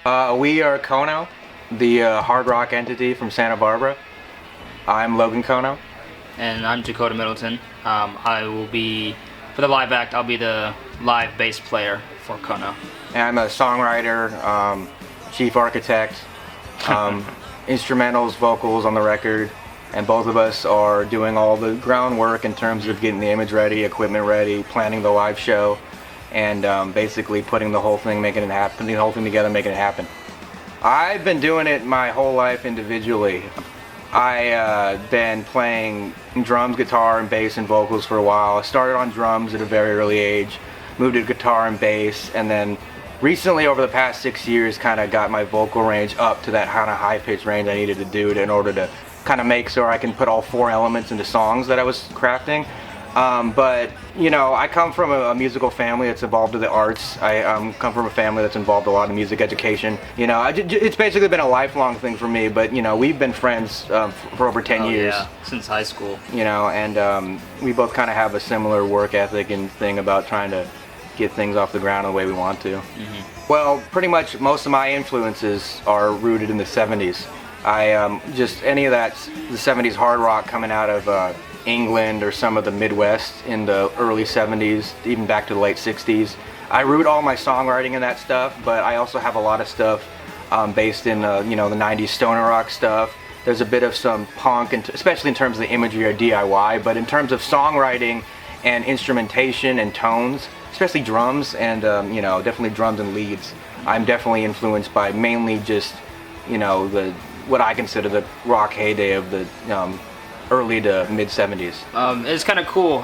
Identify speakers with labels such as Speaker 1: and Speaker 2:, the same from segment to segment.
Speaker 1: We are Kono, the hard rock entity from Santa Barbara. I'm Logan Kono.
Speaker 2: And I'm Dakota Middleton. I will be, for the live act, I'll be the live bass player for Kono.
Speaker 1: And I'm a songwriter, chief architect, instrumentals, vocals on the record, and both of us are doing all the groundwork in terms of getting the image ready, equipment ready, planning the live show, and basically putting the whole thing, making it happen, putting the whole thing together, making it happen. I've been doing it my whole life individually. I've been playing drums, guitar, and bass and vocals for a while. I started on drums at a very early age, moved to guitar and bass, and then recently over the past 6 years kind of got my vocal range up to that kind of high-pitched range I needed to do in order to kind of make so I can put all 4 elements into songs that I was crafting. But you know, I come from a musical family that's involved with the arts. I come from a family that's involved a lot in music education. You know, it's basically been a lifelong thing for me. But you know, we've been friends for over 10 years.
Speaker 2: Yeah, since high school.
Speaker 1: You know, and we both kind of have a similar work ethic and thing about trying to get things off the ground the way we want to. Mm-hmm. Well, pretty much most of my influences are rooted in the 70s. I just any of that, the 70s hard rock coming out of England or some of the Midwest in the early 70s, even back to the late 60s. I root all my songwriting in that stuff, but I also have a lot of stuff based in you know, the 90s stoner rock stuff. There's a bit of some punk, and especially in terms of the imagery or DIY, but in terms of songwriting and instrumentation and tones, especially drums and you know, definitely drums and leads, I'm definitely influenced by mainly just, you know, what I consider the rock heyday of the early to mid 70s.
Speaker 2: It's kind of cool.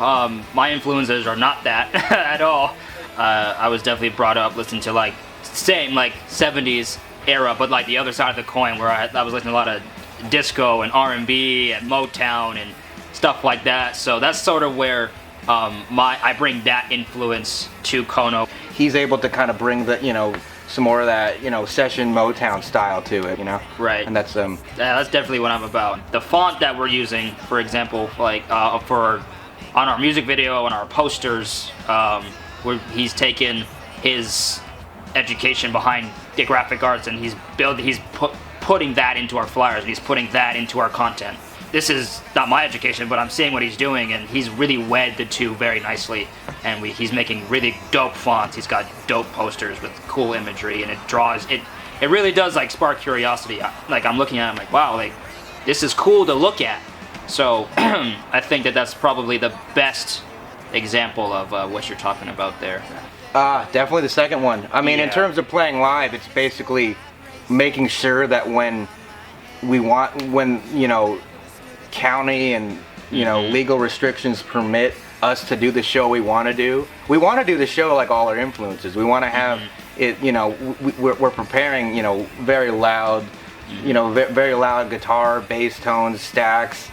Speaker 2: My influences are not that at all. I was definitely brought up listening to like same like 70s era, but like the other side of the coin, where I was listening to a lot of disco and R&B and Motown and stuff like that. So that's sort of where I bring that influence to Kono.
Speaker 1: He's able to kind of bring the, you know, some more of that, you know, session Motown style to it, you know?
Speaker 2: Right.
Speaker 1: And that's
Speaker 2: yeah, that's definitely what I'm about. The font that we're using, for example, like on our music video and our posters, he's taken his education behind the graphic arts and he's putting that into our flyers and he's putting that into our content. This is not my education, but I'm seeing what he's doing, and he's really wed the two very nicely. And he's making really dope fonts. He's got dope posters with cool imagery, and it really does like spark curiosity. Like I'm looking at it, I'm like, wow, like this is cool to look at. So I think that's probably the best example of what you're talking about there.
Speaker 1: Definitely the second one. I mean,
Speaker 2: yeah.
Speaker 1: In terms of playing live, it's basically making sure that when you know, county and you know, legal restrictions permit us to do the show we want to do. We want to do the show like all our influences. We want to have it, you know, we're preparing, you know, very loud, you know, very loud guitar, bass tones, stacks,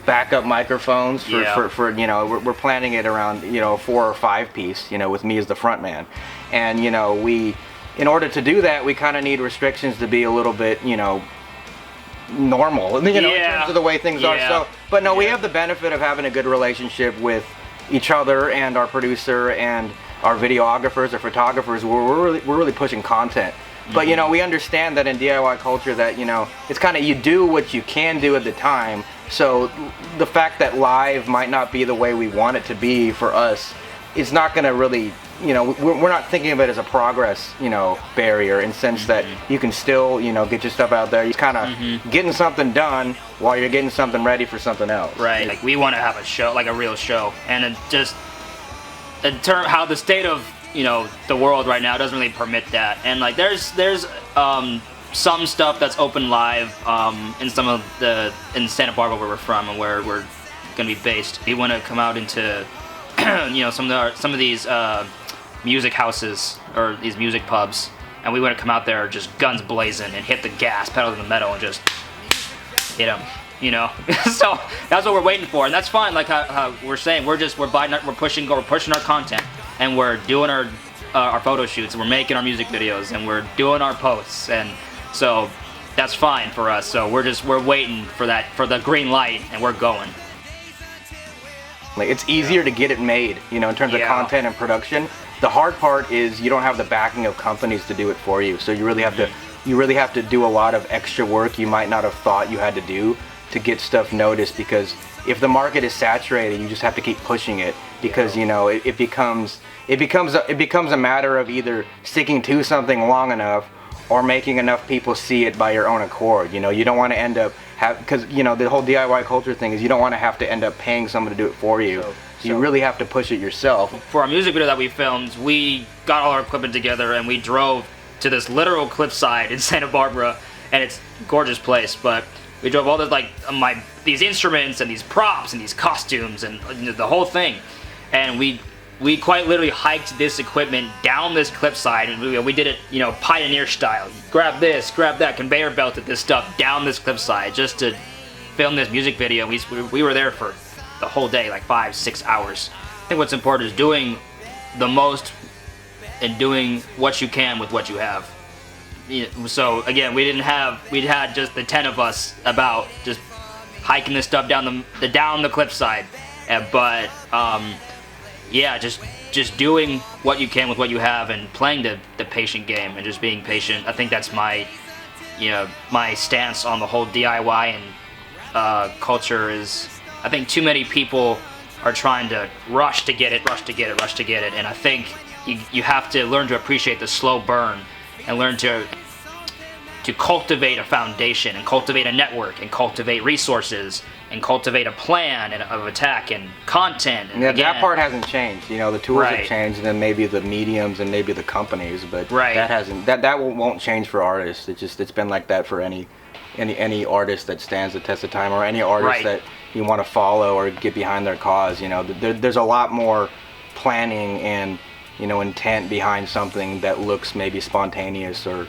Speaker 1: backup microphones for you know, we're planning it around, you know, 4 or 5 piece, you know, with me as the front man. And you know, in order to do that, we kind of need restrictions to be a little bit, you know, normal, you know, in terms of the way things are. So, but no, we have the benefit of having a good relationship with each other and our producer and our videographers or photographers. We're really pushing content. But you know, we understand that in DIY culture that, you know, it's kind of, you do what you can do at the time. So the fact that live might not be the way we want it to be for us, it's not going to really, you know, we're not thinking of it as a progress, you know, barrier, in the sense that you can still, you know, get your stuff out there. You're kind of getting something done while you're getting something ready for something else.
Speaker 2: Right. Like we want to have a show, like a real show, and it just in terms how the state of, you know, the world right now doesn't really permit that. And like there's some stuff that's open live in in Santa Barbara where we're from and where we're gonna be based. We want to come out into you know, some of these music houses or these music pubs, and we want to come out there just guns blazing and hit the gas, pedal to the metal, and just hit them, you know. So that's what we're waiting for, and that's fine. Like how we're saying, we're pushing our content, and we're doing our photo shoots, and we're making our music videos, and we're doing our posts, and so that's fine for us. So we're waiting for the green light, and we're going.
Speaker 1: Like, it's easier to get it made, you know, in terms of content and production. The hard part is you don't have the backing of companies to do it for you, so you really have to you really have to do a lot of extra work you might not have thought you had to do to get stuff noticed, because if the market is saturated, you just have to keep pushing it, because you know it becomes a matter of either sticking to something long enough or making enough people see it by your own accord. You know, you don't want to end up because you know the whole DIY culture thing is you don't want to have to end up paying someone to do it for you. So you really have to push it yourself.
Speaker 2: For our music video that we filmed, we got all our equipment together and we drove to this literal cliffside in Santa Barbara, and it's a gorgeous place, but we drove all this these instruments and these props and these costumes and the whole thing, and we quite literally hiked this equipment down this cliffside, and we did it, you know, pioneer style. Grab this, grab that, conveyor belted this stuff down this cliffside just to film this music video. We were there for the whole day, like 5-6 hours. I think what's important is doing the most and doing what you can with what you have. So again, we had just the 10 of us about just hiking this stuff down the cliffside, but yeah, just doing what you can with what you have and playing the patient game and just being patient. I think that's my stance on the whole DIY and culture is, I think too many people are trying to rush to get it, and I think you have to learn to appreciate the slow burn and learn to cultivate a foundation and cultivate a network and cultivate resources and cultivate a plan of attack and content. And
Speaker 1: yeah, that part hasn't changed. You know, the tools
Speaker 2: Right.
Speaker 1: have changed, and then maybe the mediums and maybe the companies, but
Speaker 2: Right.
Speaker 1: that hasn't. That won't change for artists. It's been like that for any artist that stands the test of time, or any artist
Speaker 2: Right.
Speaker 1: that you want to follow or get behind their cause. You know, there's a lot more planning and, you know, intent behind something that looks maybe spontaneous or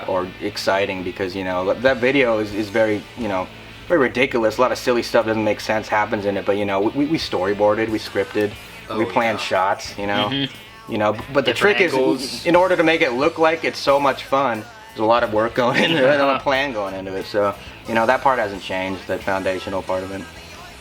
Speaker 1: or exciting, because you know that video is very, you know, very ridiculous. A lot of silly stuff doesn't make sense happens in it, but you know we storyboarded, we scripted, we planned shots, you know. You know, but the
Speaker 2: Different
Speaker 1: trick
Speaker 2: angles.
Speaker 1: is, in order to make it look like it's so much fun, there's a lot of work going into it and a plan going into it. So, you know, that part hasn't changed, that foundational part of it.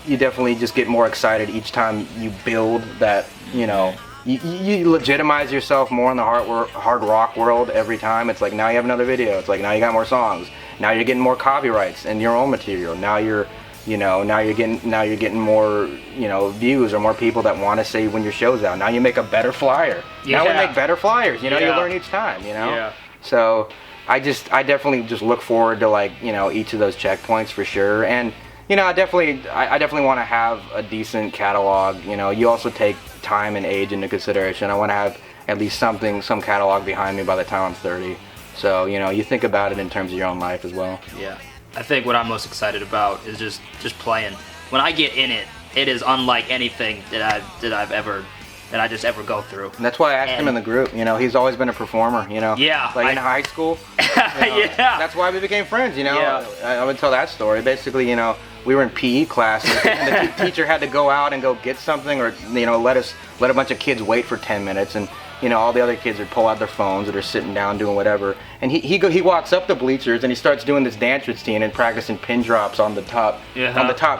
Speaker 1: You definitely just get more excited each time you build that, you know, you legitimize yourself more in the hard rock world every time. It's like, now you have another video. It's like, now you got more songs. Now you're getting more copyrights in your own material. Now you're getting more, you know, views or more people that want to see when your show's out. Now you make a better flyer. Now we make better flyers. You know, you learn each time, you know?
Speaker 2: Yeah.
Speaker 1: So I definitely just look forward to, like, you know, each of those checkpoints for sure. And, you know, I definitely want to have a decent catalog. You know, you also take time and age into consideration. I want to have at least some catalog behind me by the time I'm 30. So, you know, you think about it in terms of your own life as well.
Speaker 2: Yeah. I think what I'm most excited about is just playing. When I get in it, it is unlike anything that I just ever go through.
Speaker 1: And that's why I asked him in the group. You know, he's always been a performer, you know.
Speaker 2: Yeah.
Speaker 1: Like in high school. You know,
Speaker 2: Yeah.
Speaker 1: That's why we became friends, you know.
Speaker 2: Yeah.
Speaker 1: I would tell that story. Basically, you know, we were in PE class, and the teacher had to go out and go get something, or, you know, let a bunch of kids wait for 10 minutes, and, you know, all the other kids would pull out their phones or they're sitting down doing whatever, and he walks up the bleachers and he starts doing this dance routine and practicing pin drops on the top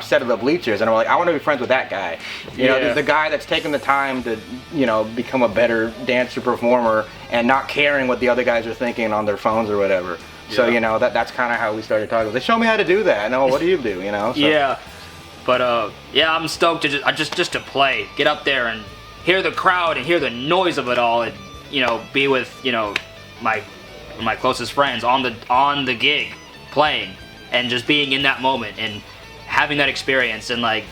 Speaker 1: set of the bleachers, and I'm like, I want to be friends with that guy. You know, the guy that's taking the time to, you know, become a better dancer performer and not caring what the other guys are thinking on their phones or whatever. So, you know, that's kind of how we started talking. They show me how to do that. No, what do you do? You know. So.
Speaker 2: Yeah. But yeah, I'm stoked to just to play, get up there and hear the crowd and hear the noise of it all, and, you know, be with, you know, my closest friends on the gig playing, and just being in that moment and having that experience, and, like,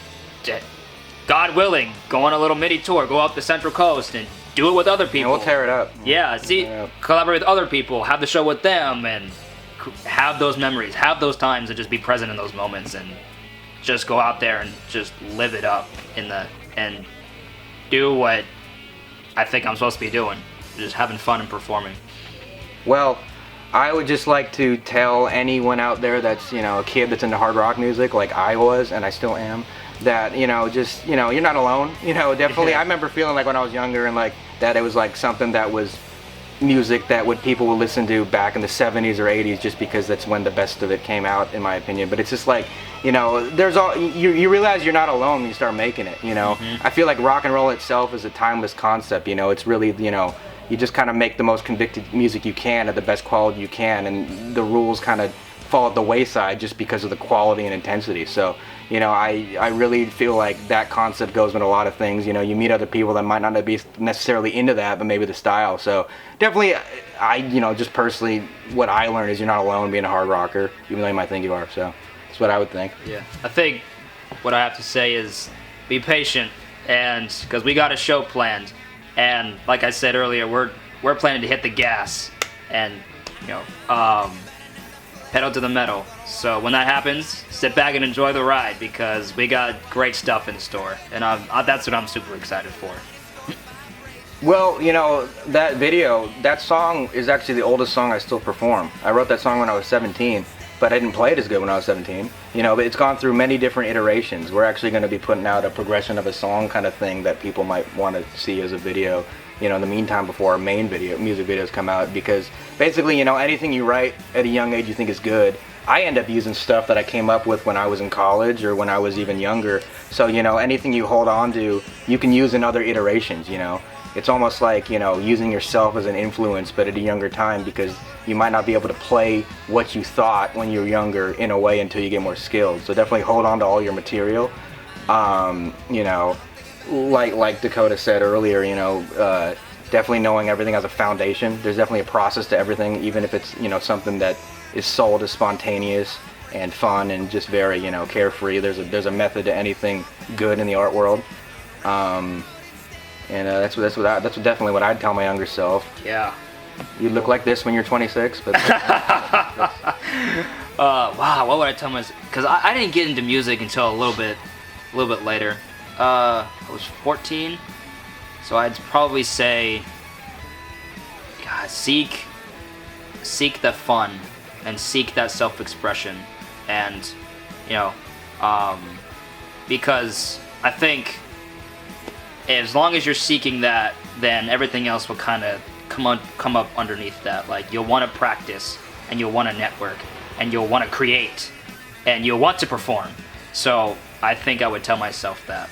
Speaker 2: God willing, go on a little mini tour, go up the Central Coast and do it with other people.
Speaker 1: And we'll tear it up.
Speaker 2: Yeah, collaborate with other people, have the show with them, and have those memories, have those times, and just be present in those moments, and just go out there and just live it up and do what I think I'm supposed to be doing, just having fun and performing.
Speaker 1: Well, I would just like to tell anyone out there that's, you know, a kid that's into hard rock music like I was, and I still am, that, you know, just, you know, you're not alone. You know, definitely, I remember feeling like when I was younger, and like that it was like something that was music that people would listen to back in the 70s or 80s, just because that's when the best of it came out, in my opinion. But it's just like, you know, there's all, you realize you're not alone when you start making it, you know. I feel like rock and roll itself is a timeless concept, you know. It's really, you know, you just kind of make the most convicted music you can at the best quality you can, and the rules kind of fall at the wayside just because of the quality and intensity. So, you know, I really feel like that concept goes with a lot of things. You know, you meet other people that might not be necessarily into that, but maybe the style. So definitely, you know, just personally, what I learned is you're not alone being a hard rocker, even though you might think you are. So that's what I would think.
Speaker 2: Yeah, I think what I have to say is be patient, and because we got a show planned, and like I said earlier, we're planning to hit the gas, and you know, pedal to the metal. So when that happens, sit back and enjoy the ride, because we got great stuff in store, and that's what I'm super excited for.
Speaker 1: Well, you know, that video, that song is actually the oldest song I still perform. I wrote that song when I was 17, but I didn't play it as good when I was 17. You know, but it's gone through many different iterations. We're actually going to be putting out a progression of a song kind of thing that people might want to see as a video, you know, in the meantime before our main music videos come out, because basically, you know, anything you write at a young age you think is good, I end up using stuff that I came up with when I was in college or when I was even younger. So, you know, anything you hold on to, you can use in other iterations, you know. It's almost like, you know, using yourself as an influence, but at a younger time, because you might not be able to play what you thought when you were younger in a way until you get more skilled. So definitely hold on to all your material. You know, like Dakota said earlier, you know, definitely knowing everything as a foundation. There's definitely a process to everything, even if it's, you know, something that is sold as spontaneous and fun and just very, you know, carefree. There's a method to anything good in the art world. And that's definitely what I'd tell my younger self.
Speaker 2: Yeah.
Speaker 1: You look like this when you're 26, but.
Speaker 2: Wow, what would I tell myself? Because I didn't get into music until a little bit later. I was 14, so I'd probably say, God, seek the fun and seek that self-expression, and you know, because I think as long as you're seeking that, then everything else will kind of come up underneath that. Like, you'll want to practice, and you'll want to network, and you'll want to create, and you'll want to perform. So I think I would tell myself that.